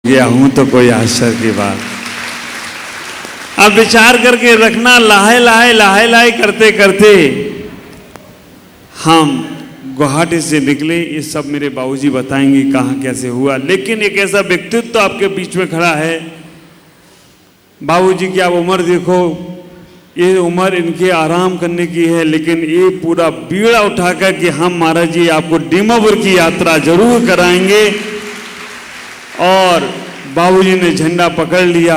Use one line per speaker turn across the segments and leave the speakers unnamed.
गया हूं तो कोई आश्चर्य की बात। अब विचार करके रखना, लाहे लाहे लाहे लाहे करते करते हम गुवाहाटी से निकले। ये सब मेरे बाबूजी बताएंगे कहाँ कैसे हुआ। लेकिन एक ऐसा व्यक्तित्व तो आपके बीच में खड़ा है। बाबूजी की आप उम्र देखो, ये उम्र इनके आराम करने की है, लेकिन ये पूरा बीड़ा उठाकर कि हम महाराज जी आपको दीमापुर की यात्रा जरूर कराएंगे। और बाबूजी ने झंडा पकड़ लिया।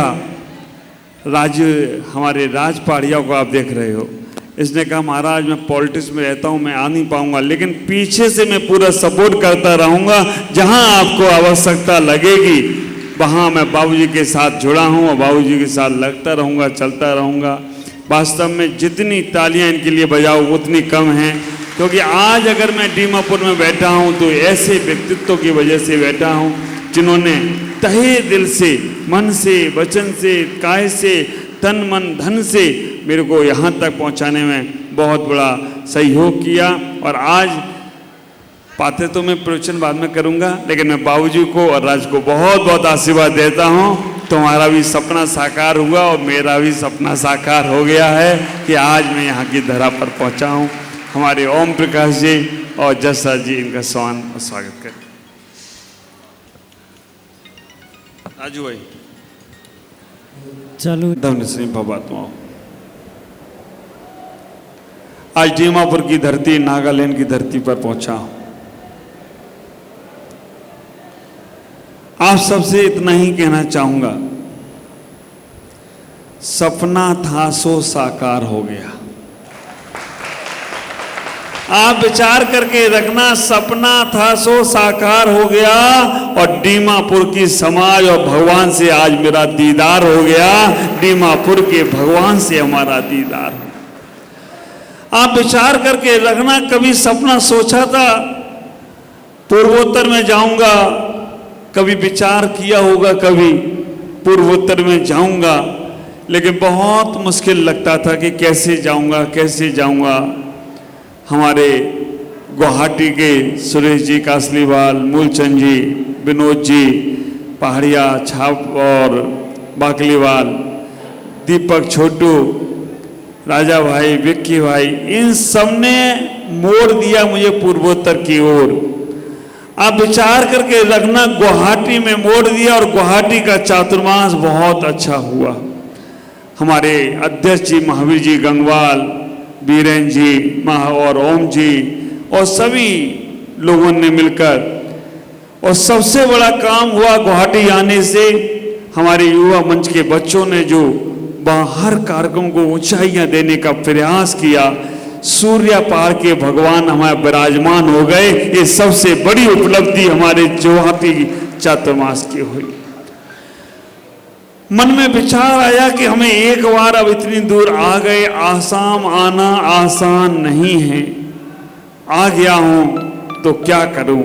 हमारे राज पहाड़िया को आप देख रहे हो। इसने कहा महाराज मैं पॉलिटिक्स में रहता हूँ, मैं आ नहीं पाऊंगा, लेकिन पीछे से मैं पूरा सपोर्ट करता रहूंगा। जहां आपको आवश्यकता लगेगी वहां मैं बाबूजी के साथ जुड़ा हूँ और बाबूजी के साथ लगता रहूंगा, चलता रहूंगा। वास्तव में जितनी तालियां इनके लिए बजाओ उतनी कम हैं, क्योंकि आज अगर मैं दीमापुर में बैठा हूँ तो ऐसे व्यक्तित्व की वजह से बैठा हूँ जिन्होंने तहे दिल से, मन से, वचन से, काय से, तन मन धन से मेरे को यहाँ तक पहुँचाने में बहुत बड़ा सहयोग किया। और आज पाते तो मैं प्रवचन बाद में करूँगा, लेकिन मैं बाबूजी को और राज को बहुत बहुत आशीर्वाद देता हूँ। तुम्हारा भी सपना साकार हुआ और मेरा भी सपना साकार हो गया है कि आज मैं यहाँ की धरा पर पहुँचा हूँ। हमारे ओम प्रकाश जी और जस्सा जी इनका स्वागत करें। राजू भाई
चलो
धन्य सिंह भवात्माओं। आज दीमापुर की धरती, नागालैंड की धरती पर पहुंचा हूं। आप सबसे इतना ही कहना चाहूंगा, सपना था सो साकार हो गया। आप विचार करके रखना, सपना था सो साकार हो गया और दीमापुर की समाज और भगवान से आज मेरा दीदार हो गया। दीमापुर के भगवान से हमारा दीदार हो। आप विचार करके रखना, कभी सपना सोचा था पूर्वोत्तर में जाऊंगा, कभी विचार किया होगा कभी पूर्वोत्तर में जाऊंगा, लेकिन बहुत मुश्किल लगता था कि कैसे जाऊंगा कैसे जाऊंगा। हमारे गुवाहाटी के सुरेश जी कासलीवाल, मूलचंद जी, विनोद जी, पहाड़िया, छाप और बाकलीवाल, दीपक, छोटू, राजा भाई, विक्की भाई, इन सब ने मोड़ दिया मुझे पूर्वोत्तर की ओर। आप विचार करके रखना, गुवाहाटी में मोड़ दिया और गुवाहाटी का चातुर्मास बहुत अच्छा हुआ। हमारे अध्यक्ष जी महावीर जी गंगवाल, बीरेन जी और ओम जी और सभी लोगों ने मिलकर, और सबसे बड़ा काम हुआ गुवाहाटी आने से हमारे युवा मंच के बच्चों ने जो हर कार्यक्रम को ऊंचाइयां देने का प्रयास किया। सूर्य पहाड़ के भगवान हमारे विराजमान हो गए। ये सबसे बड़ी उपलब्धि हमारे गुवाहाटी चातुर्मास की हुई। मन में विचार आया कि हमें एक बार अब इतनी दूर आ गए, आसाम आना आसान नहीं है। आ गया हूं तो क्या करूं,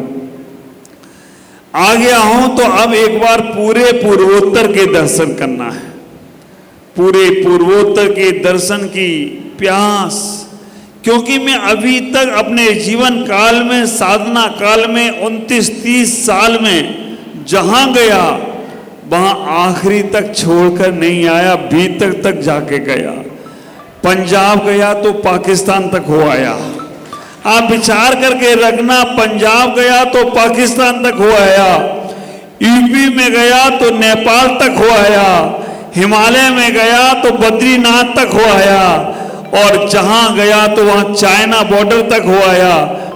आ गया हूं तो अब एक बार पूरे पूर्वोत्तर के दर्शन करना है। पूरे पूर्वोत्तर के दर्शन की प्यास, क्योंकि मैं अभी तक अपने जीवन काल में, साधना काल में 29-30 साल में जहां गया वहां आखिरी तक छोड़कर नहीं आया, भीतर तक जाके गया। पंजाब गया तो पाकिस्तान तक हो आया। आप विचार करके रखना, पंजाब गया तो पाकिस्तान तक हो आया, यूपी में गया तो नेपाल तक हो आया, हिमालय में गया तो बद्रीनाथ तक हो आया, और जहां गया तो वहां चाइना बॉर्डर तक हो आया।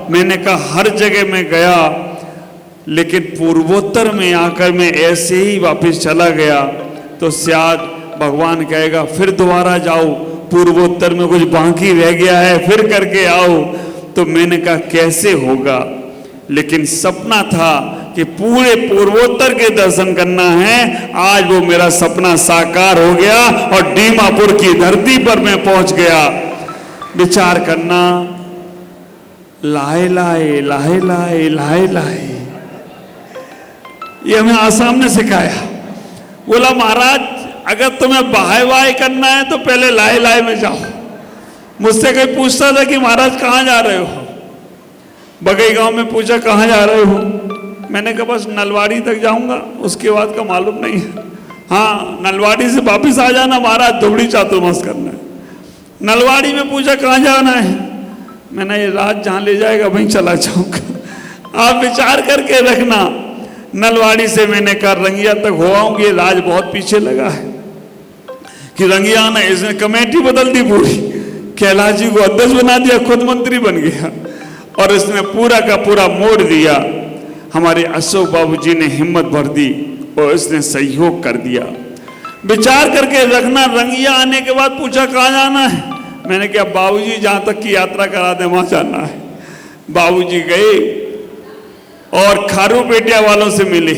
मैंने कहा हर जगह में गया, लेकिन पूर्वोत्तर में आकर मैं ऐसे ही वापस चला गया तो शायद भगवान कहेगा फिर दोबारा जाओ, पूर्वोत्तर में कुछ बाकी रह गया है, फिर करके आओ। तो मैंने कहा कैसे होगा, लेकिन सपना था कि पूरे पूर्वोत्तर के दर्शन करना है। आज वो मेरा सपना साकार हो गया और दीमापुर की धरती पर मैं पहुंच गया। विचार करना, लाए लाए लाए लाए लाए लाए, ये हमें आसाम ने सिखाया। बोला महाराज अगर तुम्हें बाय बाय करना है तो पहले लाए लाए में जाओ। मुझसे कोई पूछता था कि महाराज कहाँ जा रहे हो, बगई गांव में पूछा कहाँ जा रहे हो, मैंने कहा बस नलवाड़ी तक जाऊंगा, उसके बाद का मालूम नहीं है। हाँ, नलवाड़ी से वापिस आ जाना महाराज, धुबड़ी चातुर्मास करना है। नलवाड़ी में पूछा कहाँ जाना है, मैंने ये राज जहाँ ले जाएगा वहीं चला जाऊंगा। आप विचार करके रखना। नलवाड़ी से मैंने कहा रंगिया तक हो आऊंगी, ये राज बहुत पीछे लगा है कि रंगिया आना। इसने कमेटी बदल दी पूरी, कैलाश जी को अध्यक्ष बना दिया, खुद मंत्री बन गया और इसने पूरा का पूरा मोड़ दिया। हमारे अशोक बाबू जी ने हिम्मत भर दी और इसने सहयोग कर दिया। विचार करके रखना। रंगिया आने के बाद पूछा कहाँ जाना है, मैंने कहा बाबूजी जहाँ तक की यात्रा करा दे वहाँ जाना है। बाबूजी गए और खारूपेटिया वालों से मिले।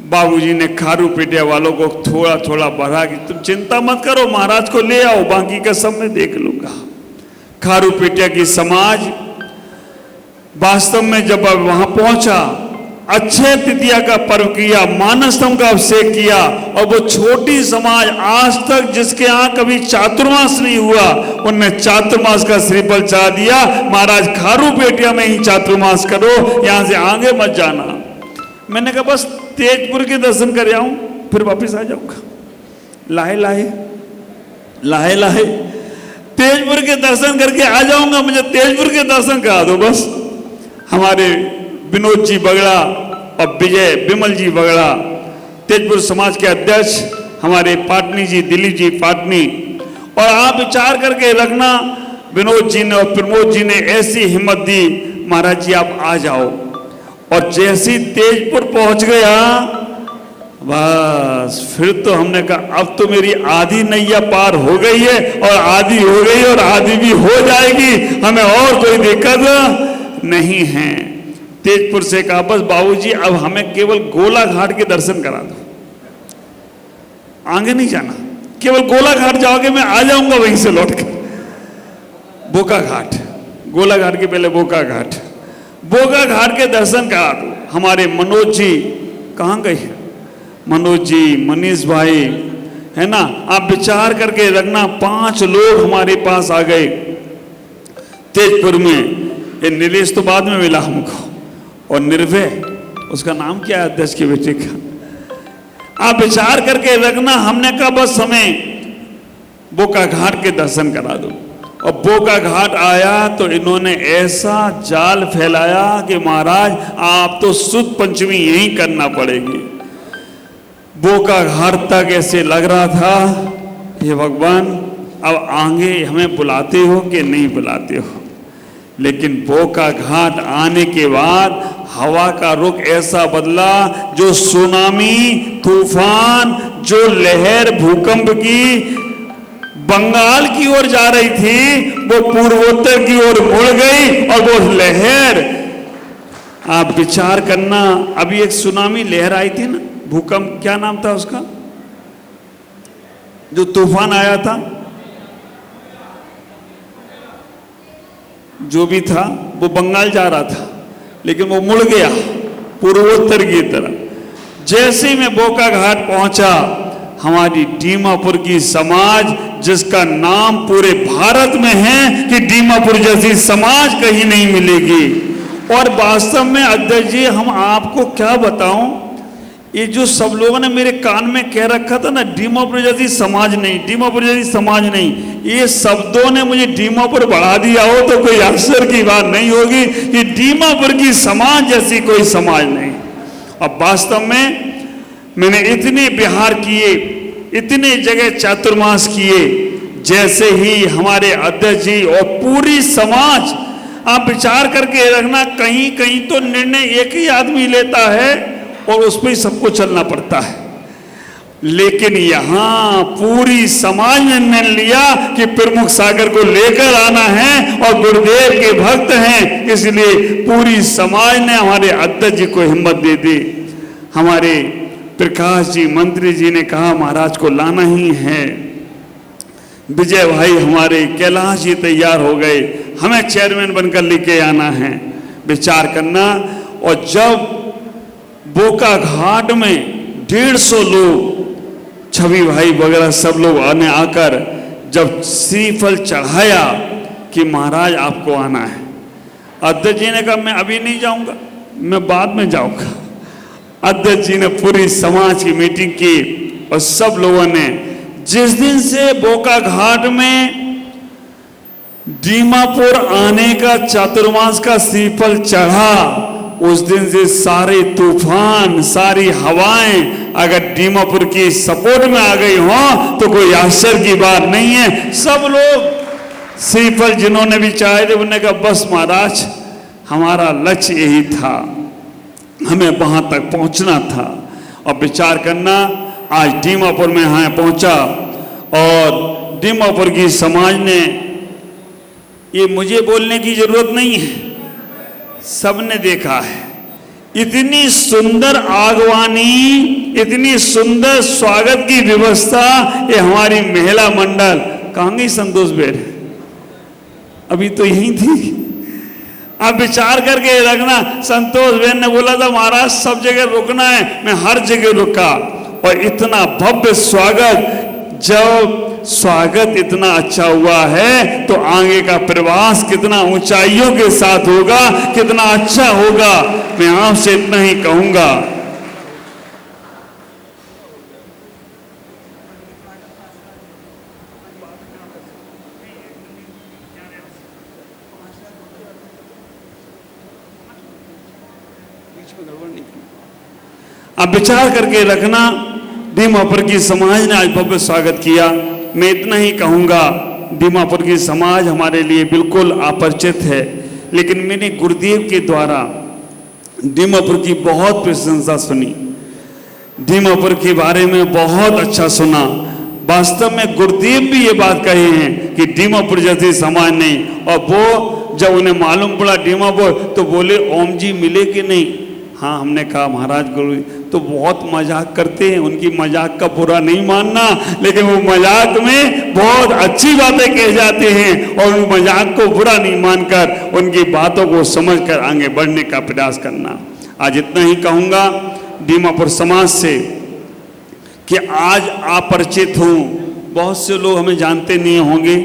बाबूजी ने खारूपेटिया वालों को थोड़ा थोड़ा बढ़ा कि तुम चिंता मत करो, महाराज को ले आओ, बाकी का सब मैं देख लूंगा। खारूपेटिया की समाज वास्तव में जब वहां पहुंचा, अक्षय तृतीया का पर्व किया, मानसतम का अभिषेक किया और वो छोटी समाज आज तक जिसके यहाँ कभी चातुर्मास नहीं हुआ, उनने चातुर्मास का श्रीफल चढ़ा दिया। महाराज खारूपेटिया में ही चातुर्मास करो, यहाँ से आगे मत जाना। मैंने कहा बस तेजपुर के दर्शन कर आऊं, फिर वापिस आ जाऊंगा। लाहे लाहे लाहे लाहे तेजपुर के दर्शन करके आ जाऊंगा, मुझे तेजपुर के दर्शन करा दो बस। हमारे विनोद जी बगड़ा और विजय विमल जी बगड़ा, तेजपुर समाज के अध्यक्ष, हमारे पाटनी जी, दिलीप जी पाटनी। और आप विचार करके रखना, विनोद जी ने और प्रमोद जी ने ऐसी हिम्मत दी, महाराज जी आप आ जाओ। और जैसी तेजपुर पहुंच गया, बस फिर तो हमने कहा अब तो मेरी आधी नैया पार हो गई है और आधी हो गई और आधी भी हो जाएगी, हमें और कोई दिक्कत नहीं है। तेजपुर से कहा बस बाबूजी अब हमें केवल गोला घाट के दर्शन करा दो, आगे नहीं जाना, केवल गोला घाट जाओगे, मैं आ जाऊंगा वहीं से लौटकर। बोका घाट, गोला घाट के पहले बोका घाट, बोका घाट के दर्शन करा दो। हमारे मनोज जी कहाँ गए हैं, मनोज जी, मनीष भाई, है ना। आप विचार करके रखना, 5 लोग हमारे पास आ गए तेजपुर में। ये नीलेश तो बाद में मिला हमको, और निर्भय, उसका नाम क्या है अध्यक्ष के बेटे का। आप विचार करके रखना, हमने कहा बस हमें बोका घाट के दर्शन करा दो। और बोका घाट आया तो इन्होंने ऐसा जाल फैलाया कि महाराज आप तो सुद पंचमी यहीं करना पड़ेगी। बोका घाट तक ऐसे लग रहा था, हे भगवान अब आगे हमें बुलाते हो कि नहीं बुलाते हो। लेकिन बोका घाट आने के बाद हवा का रुख ऐसा बदला, जो सुनामी, तूफान, जो लहर भूकंप की बंगाल की ओर जा रही थी, वो पूर्वोत्तर की ओर मुड़ गई। और वो लहर, आप विचार करना, अभी एक सुनामी लहर आई थी ना, भूकंप, क्या नाम था उसका, जो तूफान आया था, जो भी था वो बंगाल जा रहा था, लेकिन वो मुड़ गया पूर्वोत्तर की तरफ। जैसे ही मैं बोका घाट पहुंचा, हमारी दीमापुर की समाज, जिसका नाम पूरे भारत में है कि दीमापुर जैसी समाज कहीं नहीं मिलेगी। और वास्तव में अध्यक्ष जी, हम आपको क्या बताऊं, ये जो सब लोगों ने मेरे कान में कह रखा था ना, दीमापुर जैसी समाज नहीं, दीमापुर जैसी समाज नहीं, ये शब्दों ने मुझे दीमापुर बढ़ा दिया हो तो कोई आश्चर्य की बात नहीं होगी कि दीमापुर की समाज जैसी कोई समाज नहीं। अब वास्तव में मैंने इतने बिहार किए, इतने जगह चातुर्मास किए, जैसे ही हमारे अध्यक्ष जी और पूरी समाज, आप विचार करके रखना, कहीं कहीं तो निर्णय एक ही आदमी लेता है और उस पर ही सबको चलना पड़ता है, लेकिन यहां पूरी समाज ने निर्णय लिया कि प्रमुख सागर को लेकर आना है और गुरुदेव के भक्त हैं, इसलिए पूरी समाज ने हमारे अध्यक्ष जी को हिम्मत दे दी। हमारे प्रकाश जी मंत्री जी ने कहा महाराज को लाना ही है। विजय भाई हमारे, कैलाश जी तैयार हो गए, हमें चेयरमैन बनकर लेके आना है। विचार करना, और जब बोका घाट में 150 लोग, छवि भाई वगैरह सब लोग आने आकर जब श्रीफल चढ़ाया कि महाराज आपको आना है, अध्यक्ष जी ने कहा मैं अभी नहीं जाऊंगा, मैं बाद में जाऊंगा। अध्यक्ष जी ने पूरी समाज की मीटिंग की और सब लोगों ने, जिस दिन से बोका घाट में दीमापुर आने का चातुर्मास का श्रीफल चढ़ा, उस दिन से सारे तूफान, सारी हवाएं अगर दीमापुर की सपोर्ट में आ गई हो तो कोई आश्चर्य की बात नहीं है। सब लोग श्रीफल जिन्होंने भी चाहे थे उन्होंने कहा बस महाराज हमारा लक्ष्य यही था, हमें वहां तक पहुंचना था। और विचार करना, आज दीमापुर में यहाँ पहुंचा और दीमापुर की समाज ने, ये मुझे बोलने की जरूरत नहीं है, सबने देखा है, इतनी सुंदर आगवानी, इतनी सुंदर स्वागत की व्यवस्था। ये हमारी महिला मंडल कहाँ गई संतोष बेर, अभी तो यही थी। आप विचार करके रखना, संतोष बहन ने बोला था महाराज सब जगह रुकना है, मैं हर जगह रुका और इतना भव्य स्वागत। जब स्वागत इतना अच्छा हुआ है तो आगे का प्रवास कितना ऊंचाइयों के साथ होगा, कितना अच्छा होगा। मैं आपसे इतना ही कहूंगा। अब विचार करके रखना, दीमापुर की समाज ने आज भव्य स्वागत किया। मैं इतना ही कहूंगा, दीमापुर की समाज हमारे लिए बिल्कुल अपरिचित है, लेकिन मैंने गुरुदेव के द्वारा दीमापुर की बहुत प्रशंसा सुनी, दीमापुर के बारे में बहुत अच्छा सुना। वास्तव में गुरुदेव भी ये बात कहे हैं कि दीमापुर जैसी समाज नहीं। और वो जब उन्हें मालूम पड़ा दीमापुर, तो बोले ओम जी मिले कि नहीं। हाँ, हमने कहा महाराज गुरु तो बहुत मजाक करते हैं, उनकी मजाक का बुरा नहीं मानना, लेकिन वो मजाक में बहुत अच्छी बातें कह जाते हैं और उन मजाक को बुरा नहीं मानकर उनकी बातों को समझकर आगे बढ़ने का प्रयास करना। आज इतना ही कहूँगा दीमापुर समाज से कि आज अपरिचित हूँ, बहुत से लोग हमें जानते नहीं होंगे,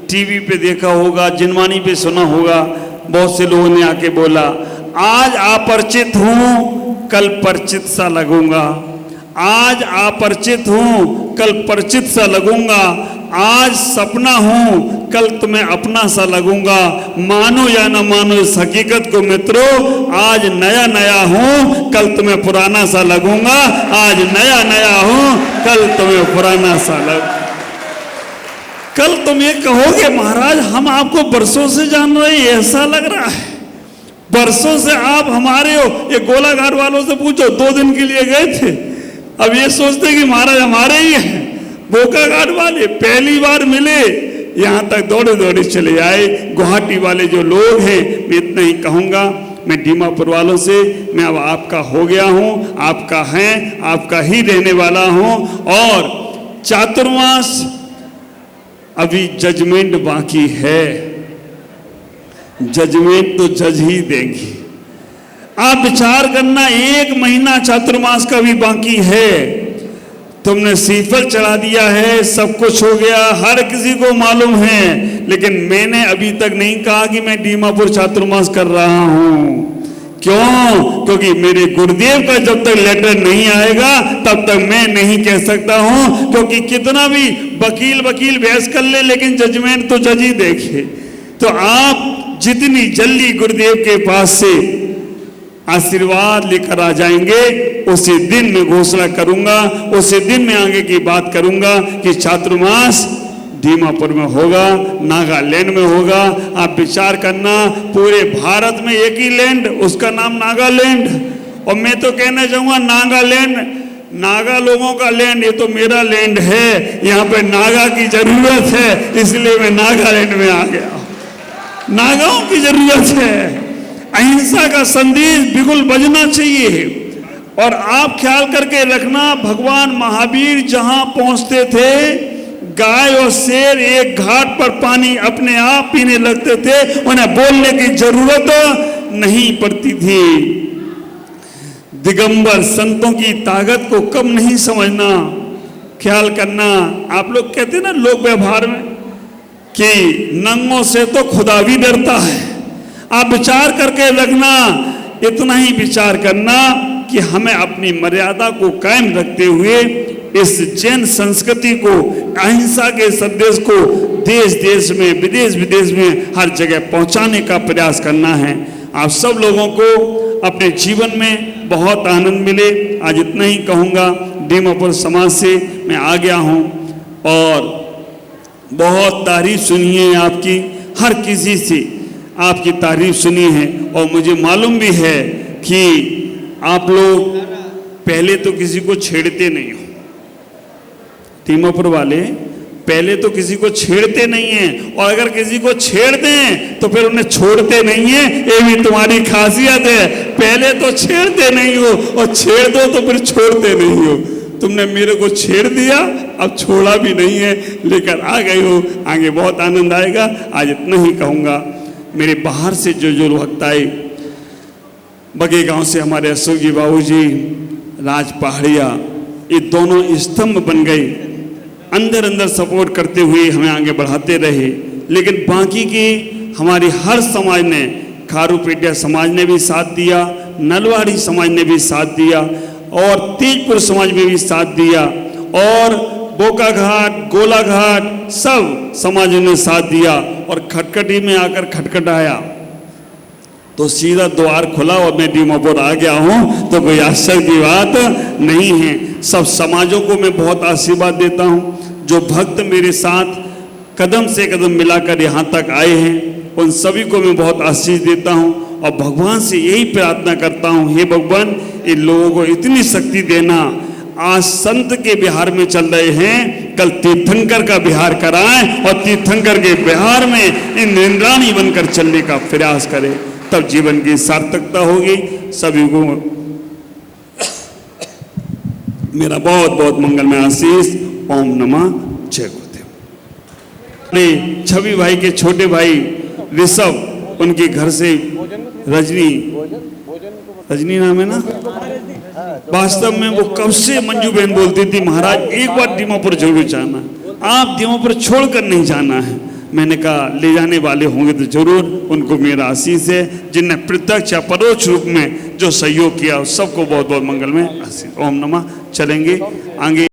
टीवी पे देखा होगा, जिनवानी पे सुना होगा, बहुत से लोगों ने आके बोला आज अपरिचित हूँ कल परिचित सा लगूंगा, आज अपरिचित हूँ कल परिचित सा लगूंगा, आज सपना हूँ कल तुम्हें अपना सा लगूंगा। मानो या न मानो इस हकीकत को मित्रों, आज नया नया हूँ कल तुम्हें पुराना सा लगूंगा, आज नया नया हूँ कल तुम्हें पुराना सा लगूंगा। कल तुम ये कहोगे महाराज हम आपको बरसों से जान रहे हैं, ऐसा लग रहा है, बरसों से आप हमारे हो। ये गोलाघाट वालों से पूछो, 2 दिन के लिए गए थे, अब ये सोचते कि महाराज हमारे ही हैं। बोका घाट वाले पहली बार मिले, यहाँ तक दौड़े दौड़े चले आए। गुवाहाटी वाले जो लोग हैं, मैं इतना ही कहूँगा, मैं दीमापुर वालों से, मैं अब आपका हो गया हूँ, आपका है, आपका ही रहने वाला हूँ। और चातुर्मास अभी जजमेंट बाकी है, जजमेंट तो जज ही देंगे। आप विचार करना, 1 महीना चातुर्मास का भी बाकी है, तुमने श्रीफल चढ़ा दिया है, सब कुछ हो गया, हर किसी को मालूम है, लेकिन मैंने अभी तक नहीं कहा कि मैं दीमापुर चातुर्मास कर रहा हूं। क्यों? क्योंकि मेरे गुरुदेव का जब तक लेटर नहीं आएगा तब तक मैं नहीं कह सकता हूं। क्योंकि कितना भी वकील बहस कर ले, लेकिन जजमेंट तो जज ही देखे। तो आप जितनी जल्दी गुरुदेव के पास से आशीर्वाद लेकर आ जाएंगे, उसी दिन मैं घोषणा करूंगा, उसी दिन मैं आगे की बात करूंगा कि चातुर्मास दीमापुर में होगा, नागालैंड में होगा। आप विचार करना, पूरे भारत में एक ही लैंड, उसका नाम नागालैंड। और मैं तो कहना चाहूंगा नागालैंड नागा लोगों का लैंड, ये तो मेरा लैंड है, यहाँ पे नागा की जरूरत है, इसलिए मैं नागालैंड में आ गया। नागाओं की जरूरत है, अहिंसा का संदेश बिल्कुल बजना चाहिए। और आप ख्याल करके रखना, भगवान महावीर जहां पहुंचते थे, गाय और शेर एक घाट पर पानी अपने आप पीने लगते थे, उन्हें बोलने की जरूरत नहीं पड़ती थी। दिगंबर संतों की ताकत को कम नहीं समझना। ख्याल करना, आप लोग कहते ना लोक व्यवहार में कि नंगों से तो खुदा भी डरता है। आप विचार करके रखना, इतना ही विचार करना कि हमें अपनी मर्यादा को कायम रखते हुए इस जैन संस्कृति को, अहिंसा के संदेश को देश देश में, विदेश विदेश में हर जगह पहुंचाने का प्रयास करना है। आप सब लोगों को अपने जीवन में बहुत आनंद मिले। आज इतना ही कहूँगा। दीमापुर समाज से मैं आ गया हूँ और बहुत तारीफ सुनी है आपकी, हर किसी से आपकी तारीफ सुनी है और मुझे मालूम भी है कि आप लोग पहले तो किसी को छेड़ते नहीं हो। दीमापुर वाले पहले तो किसी को छेड़ते नहीं हैं, और अगर किसी को छेड़ दें तो फिर उन्हें छोड़ते नहीं है। ये भी तुम्हारी खासियत है, पहले तो छेड़ते नहीं हो और छेड़ दो तो फिर छोड़ते नहीं हो। तुमने मेरे को छेड़ दिया, अब छोड़ा भी नहीं है, लेकर आ गए हो। आगे बहुत आनंद आएगा। आज इतना ही कहूँगा। मेरे बाहर से जो भक्त आए, बगे गांव से हमारे अशोक जी, बाबू जी, राज पहाड़िया, ये दोनों स्तंभ बन गए। अंदर अंदर सपोर्ट करते हुए हमें आगे बढ़ाते रहे। लेकिन बाकी की हमारी हर समाज ने, खारूपेटिया समाज ने भी साथ दिया, नलवाड़ी समाज ने भी साथ दिया और तेजपुर समाज में भी साथ दिया और बोका घाट, गोला घाट, सब समाजों ने साथ दिया। और खटखटी में आकर खटखटाया तो सीधा द्वार खुला और मैं दीमापुर आ गया हूँ, तो कोई आश्चर्य की बात नहीं है। सब समाजों को मैं बहुत आशीर्वाद देता हूँ। जो भक्त मेरे साथ कदम से कदम मिलाकर यहाँ तक आए हैं, उन सभी को मैं बहुत आशीष देता हूँ और भगवान से यही प्रार्थना करता हूँ, हे भगवान, इन लोगों को इतनी शक्ति देना। आज संत के बिहार में चल रहे हैं, कल तीर्थंकर का बिहार कराएं और तीर्थंकर के बिहार में इन इंद्राणी बनकर चलने का प्रयास करें, तब जीवन की सार्थकता होगी। सभी को मेरा बहुत बहुत मंगलमय आशीष। ओम नमः जय गुरुदेव। छवि भाई के छोटे भाई ऋषभ, उनके घर से रजनी नाम है ना, वास्तव में वो कब से मंजू बहन बोलती थी, महाराज एक बार दीमापुर जरूर जाना, आप दीमापुर छोड़कर नहीं जाना है। मैंने कहा ले जाने वाले होंगे तो जरूर। उनको मेरा आशीष है, जिनने प्रत्यक्ष या परोक्ष रूप में जो सहयोग किया, सबको बहुत बहुत मंगलमय आशीष। ओम नमः। चलेंगे आगे।